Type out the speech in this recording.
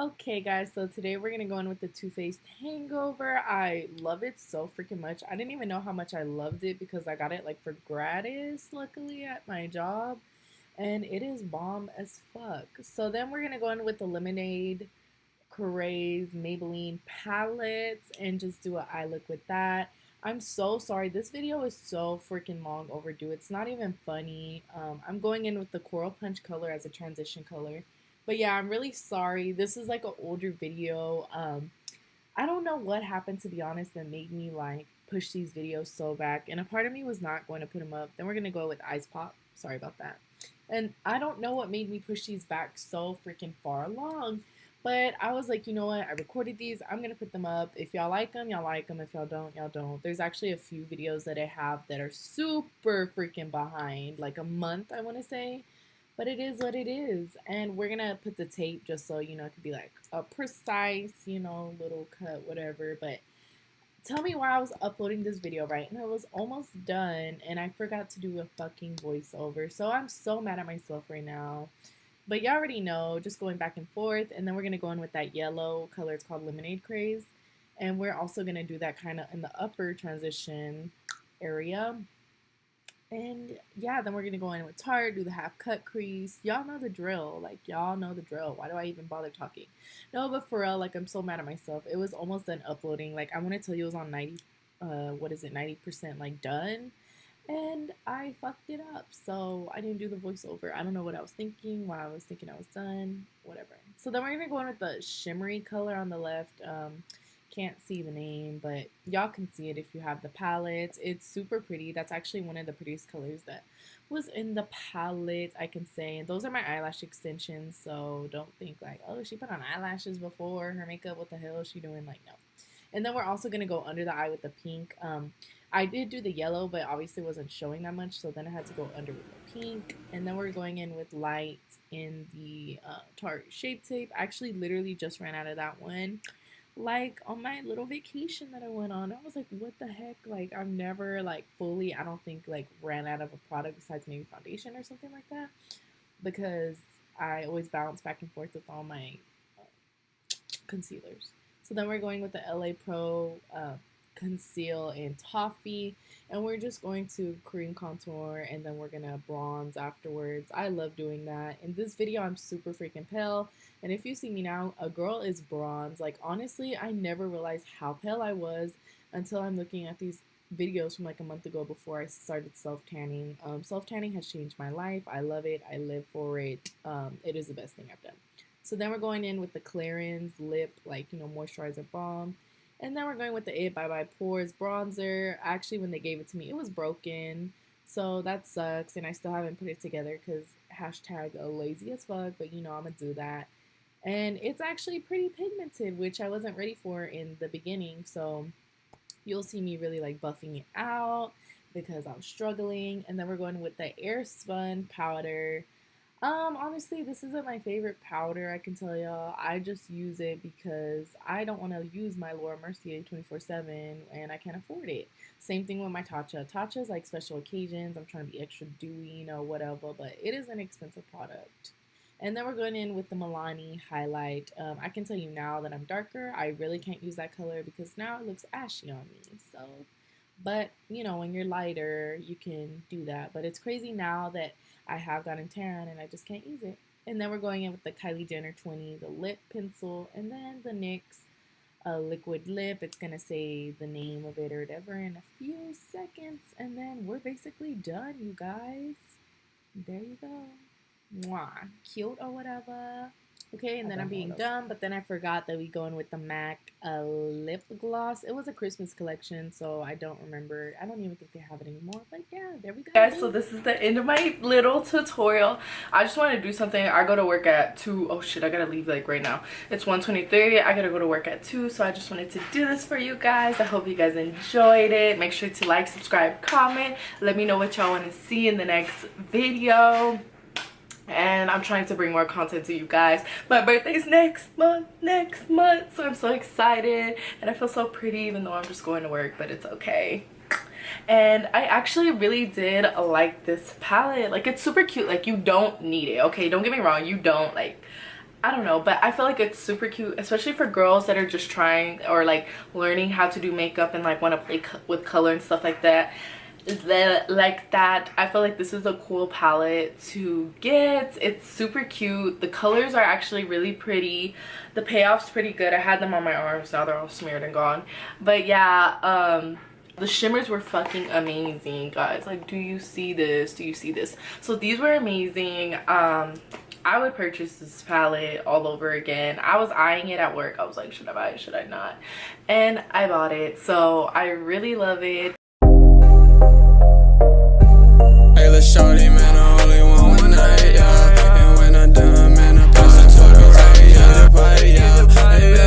Okay, guys, so today we're gonna go in with the Too Faced Hangover. I love it so freaking much. I didn't even know how much I loved it because I got it like for gratis, luckily, at my job, and it is bomb as fuck. So then we're gonna go in with the Lemonade, Craze, Maybelline palettes and just do an eye look with that. I'm so sorry. This video is so freaking long overdue. It's not even funny. I'm going in with the Coral Punch color as a transition color. But yeah, I'm really sorry. This is like an older video. I don't know what happened, to be honest, that made me like push these videos so back. And a part of me was not going to put them up. Then we're going to go with Ice Pop. Sorry about that. And I don't know what made me push these back so freaking far along. But I was like, you know what? I recorded these. I'm going to put them up. If y'all like them, y'all like them. If y'all don't, y'all don't. There's actually a few videos that I have that are super freaking behind. Like a month, I want to say. But it is what it is. And we're going to put the tape just so, you know, it could be like a precise, you know, little cut, whatever. But tell me why I was uploading this video, right? And it was almost done. And I forgot to do a fucking voiceover. So I'm so mad at myself right now. But you already know, just going back and forth. And then we're going to go in with that yellow color. It's called Lemonade Craze. And we're also going to do that kind of in the upper transition area. And yeah, then we're going to go in with Tarte, do the half cut crease. Y'all know the drill. Like, y'all know the drill. Why do I even bother talking? No, but for real, like, I'm so mad at myself. It was almost done uploading. Like, I want to tell you it was on 90% like done. And I fucked it up. So I didn't do the voiceover. I don't know what I was thinking, why I was thinking I was done, whatever. So then we're going to go in with the shimmery color on the left. Can't see the name, but y'all can see it if you have the palettes. It's super pretty. That's actually one of the prettiest colors that was in the palette, I can say. And those are my eyelash extensions, so don't think like, oh, she put on eyelashes before her makeup. What the hell is she doing? Like, no. And then we're also going to go under the eye with the pink. I did do the yellow, but obviously wasn't showing that much, so then I had to go under with the pink. And then we're going in with light in the Tarte Shape Tape. I actually literally just ran out of that one, like on my little vacation that I went on. I was like, what the heck? Like, I've never like fully, I don't think, like ran out of a product besides maybe foundation or something like that, because I always bounce back and forth with all my concealers. So then we're going with the LA Pro conceal in toffee, and we're just going to cream contour, and then we're gonna bronze afterwards. I love doing that. In this video I'm super freaking pale, and if you see me now, a girl is bronze. Like, honestly, I never realized how pale I was until I'm looking at these videos from like a month ago before I started self-tanning. Self-tanning has changed my life. I love it. I live for it. It is the best thing I've done. So then we're going in with the Clarins lip, like, you know, moisturizer balm. And then we're going with the 8 by Pores bronzer. Actually, when they gave it to me, it was broken. So that sucks. And I still haven't put it together because hashtag lazy as fuck. But, you know, I'm going to do that. And it's actually pretty pigmented, which I wasn't ready for in the beginning. So you'll see me really like buffing it out because I was struggling. And then we're going with the Airspun powder. Honestly, this isn't my favorite powder, I can tell y'all. I just use it because I don't want to use my Laura Mercier 24/7 and I can't afford it. Same thing with my Tatcha. Tatcha is like special occasions. I'm trying to be extra dewy, you know, whatever, but it is an expensive product. And then we're going in with the Milani highlight. I can tell you now that I'm darker, I really can't use that color because now it looks ashy on me. So, but you know, when you're lighter, you can do that. But it's crazy now that I have gotten tan and I just can't use it. And then we're going in with the Kylie Jenner 20, the lip pencil, and then the NYX liquid lip. It's going to say the name of it or whatever in a few seconds. And then we're basically done, you guys. There you go. Mwah. Cute or whatever. Okay, and then I'm being dumb, but then I forgot that we go in with the MAC lip gloss. It was a Christmas collection, so I don't remember. I don't even think they have it anymore, but yeah, there we go. Guys, so this is the end of my little tutorial. I just want to do something. I go to work at 2. Oh shit, I gotta leave like right now. It's 1:23. I gotta go to work at 2, so I just wanted to do this for you guys. I hope you guys enjoyed it. Make sure to like, subscribe, comment. Let me know what y'all want to see in the next video. And I'm trying to bring more content to you guys. My birthday's next month, so I'm so excited and I feel so pretty even though I'm just going to work, but it's okay. And I actually really did like this palette. Like, it's super cute. Like, you don't need it, okay? Don't get me wrong, you don't. Like, I don't know, but I feel like it's super cute, especially for girls that are just trying or like learning how to do makeup and like want to play with color and stuff like that. I feel like this is a cool palette to get. It's super cute. The colors are actually really pretty. The payoff's pretty good. I had them on my arms. Now they're all smeared and gone. But yeah, the shimmers were fucking amazing, guys. Like, do you see this? Do you see this? So these were amazing. I would purchase this palette all over again. I was eyeing it at work. I was like, should I buy it? Should I not? And I bought it. So I really love it. Hey, let's show them.